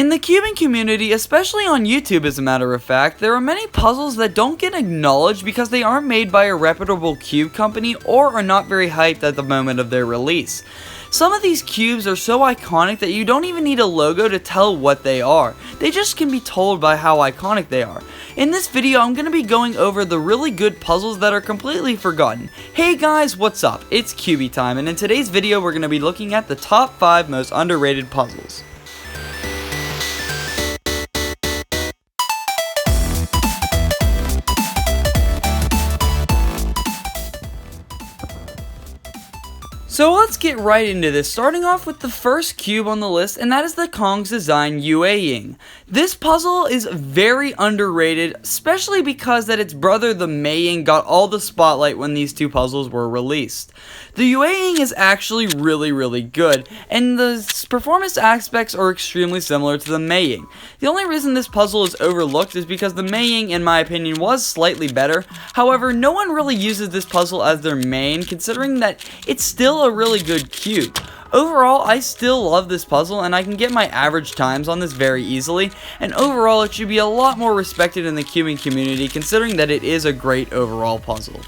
In the cubing community, especially on YouTube as a matter of fact, there are many puzzles that don't get acknowledged because they aren't made by a reputable cube company or are not very hyped at the moment of their release. Some of these cubes are so iconic that you don't even need a logo to tell what they are. They just can be told by how iconic they are. In this video, I'm going to be going over the really good puzzles that are completely forgotten. Hey guys, what's up? It's Cubey time, and in today's video, we're going to be looking at the top 5 most underrated puzzles. So let's get right into this, starting off with the first cube on the list, and that is the Kang's design Ying. This puzzle is very underrated, especially because that its brother the Ying got all the spotlight when these two puzzles were released. The Ying is actually really good, and the performance aspects are extremely similar to the Ying. The only reason this puzzle is overlooked is because the Ying, in my opinion, was slightly better. However, no one really uses this puzzle as their main, considering that it's still a really good cube. Overall, I still love this puzzle, and I can get my average times on this very easily, and overall it should be a lot more respected in the cubing community, considering that it is a great overall puzzle.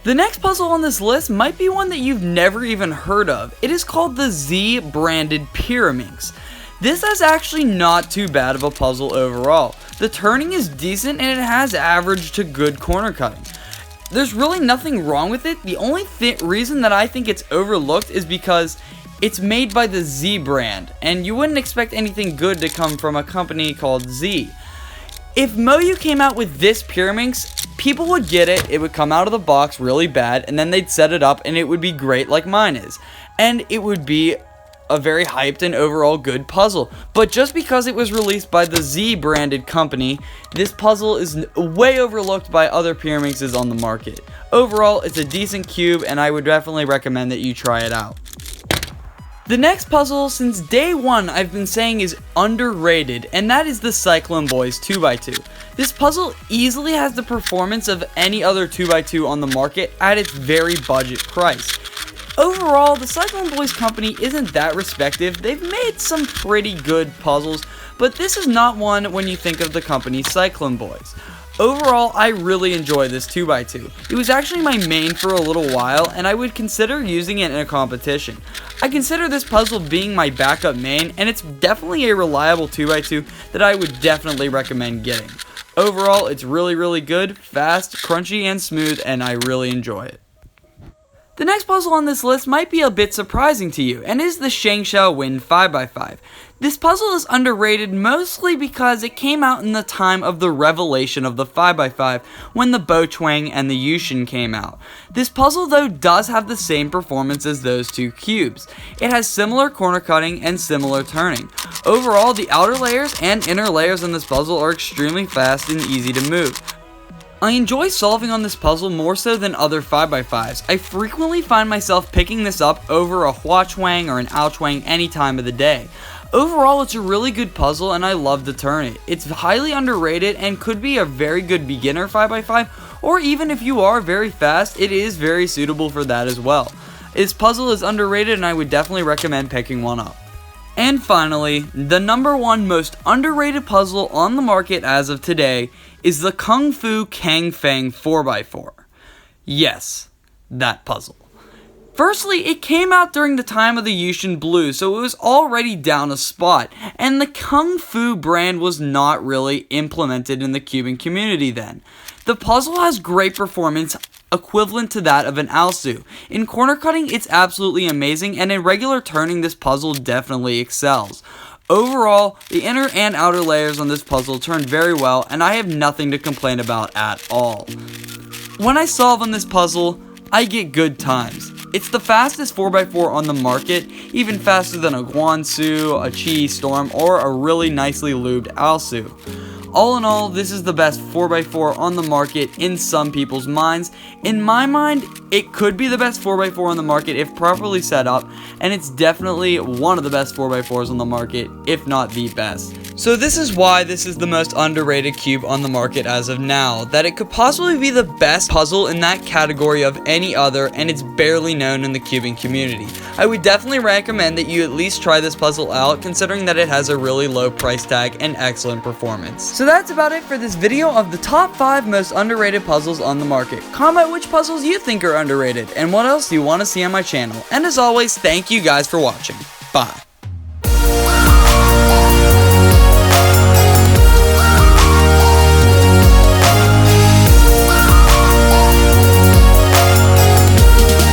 The next puzzle on this list might be one that you've never even heard of. It is called the Branded Pyraminx. This is actually not too bad of a puzzle overall. The turning is decent and it has average to good corner cutting. There's really nothing wrong with it. The only reason that I think it's overlooked is because it's made by the Z brand, and you wouldn't expect anything good to come from a company called Z. If Moyu came out with this Pyraminx, people would get it, it would come out of the box really bad, and then they'd set it up and it would be great like mine is. And it would be a very hyped and overall good puzzle. But just because it was released by the Z branded company, this puzzle is way overlooked by other Pyraminxes on the market. Overall, it's a decent cube and I would definitely recommend that you try it out. The next puzzle, since day one, I've been saying is underrated, and that is the Cyclone Boys 2x2. This puzzle easily has the performance of any other 2x2 on the market at its very budget price. Overall, the Cyclone Boys company isn't that respected. They've made some pretty good puzzles, but this is not one when you think of the company Cyclone Boys. Overall, I really enjoy this 2x2. It was actually my main for a little while, and I would consider using it in a competition. I consider this puzzle being my backup main, and it's definitely a reliable 2x2 that I would definitely recommend getting. Overall, it's really good, fast, crunchy, and smooth, and I really enjoy it. The next puzzle on this list might be a bit surprising to you, and is the Shangzhou Win 5x5. This puzzle is underrated mostly because it came out in the time of the revelation of the 5x5 when the Bochuang and the Yushin came out. This puzzle though does have the same performance as those two cubes. It has similar corner cutting and similar turning. Overall, the outer layers and inner layers in this puzzle are extremely fast and easy to move. I enjoy solving on this puzzle more so than other 5x5s. I frequently find myself picking this up over a Huachuang or an Aochuang any time of the day. Overall, it's a really good puzzle and I love to turn it. It's highly underrated and could be a very good beginner 5x5, or even if you are very fast, it is very suitable for that as well. This puzzle is underrated and I would definitely recommend picking one up. And finally, the number one most underrated puzzle on the market as of today is the Kung Fu Kang Fang 4x4. Yes, that puzzle. Firstly, it came out during the time of the Yushin Blue, so it was already down a spot, and the Kung Fu brand was not really implemented in the cubing community then. The puzzle has great performance, equivalent to that of an Alsu. In corner cutting, it's absolutely amazing, and in regular turning, this puzzle definitely excels. Overall, the inner and outer layers on this puzzle turn very well, and I have nothing to complain about at all. When I solve on this puzzle, I get good times. It's the fastest 4x4 on the market, even faster than a Guansu, a Chi Storm, or a really nicely lubed Alsu. All in all, this is the best 4x4 on the market in some people's minds. In my mind, it could be the best 4x4 on the market if properly set up, and it's definitely one of the best 4x4s on the market, if not the best. So this is why this is the most underrated cube on the market as of now, that it could possibly be the best puzzle in that category of any other, and it's barely known in the cubing community. I would definitely recommend that you at least try this puzzle out, considering that it has a really low price tag and excellent performance. So that's about it for this video of the top 5 most underrated puzzles on the market. Comment which puzzles you think are underrated, and what else do you want to see on my channel. And as always, thank you guys for watching. Bye.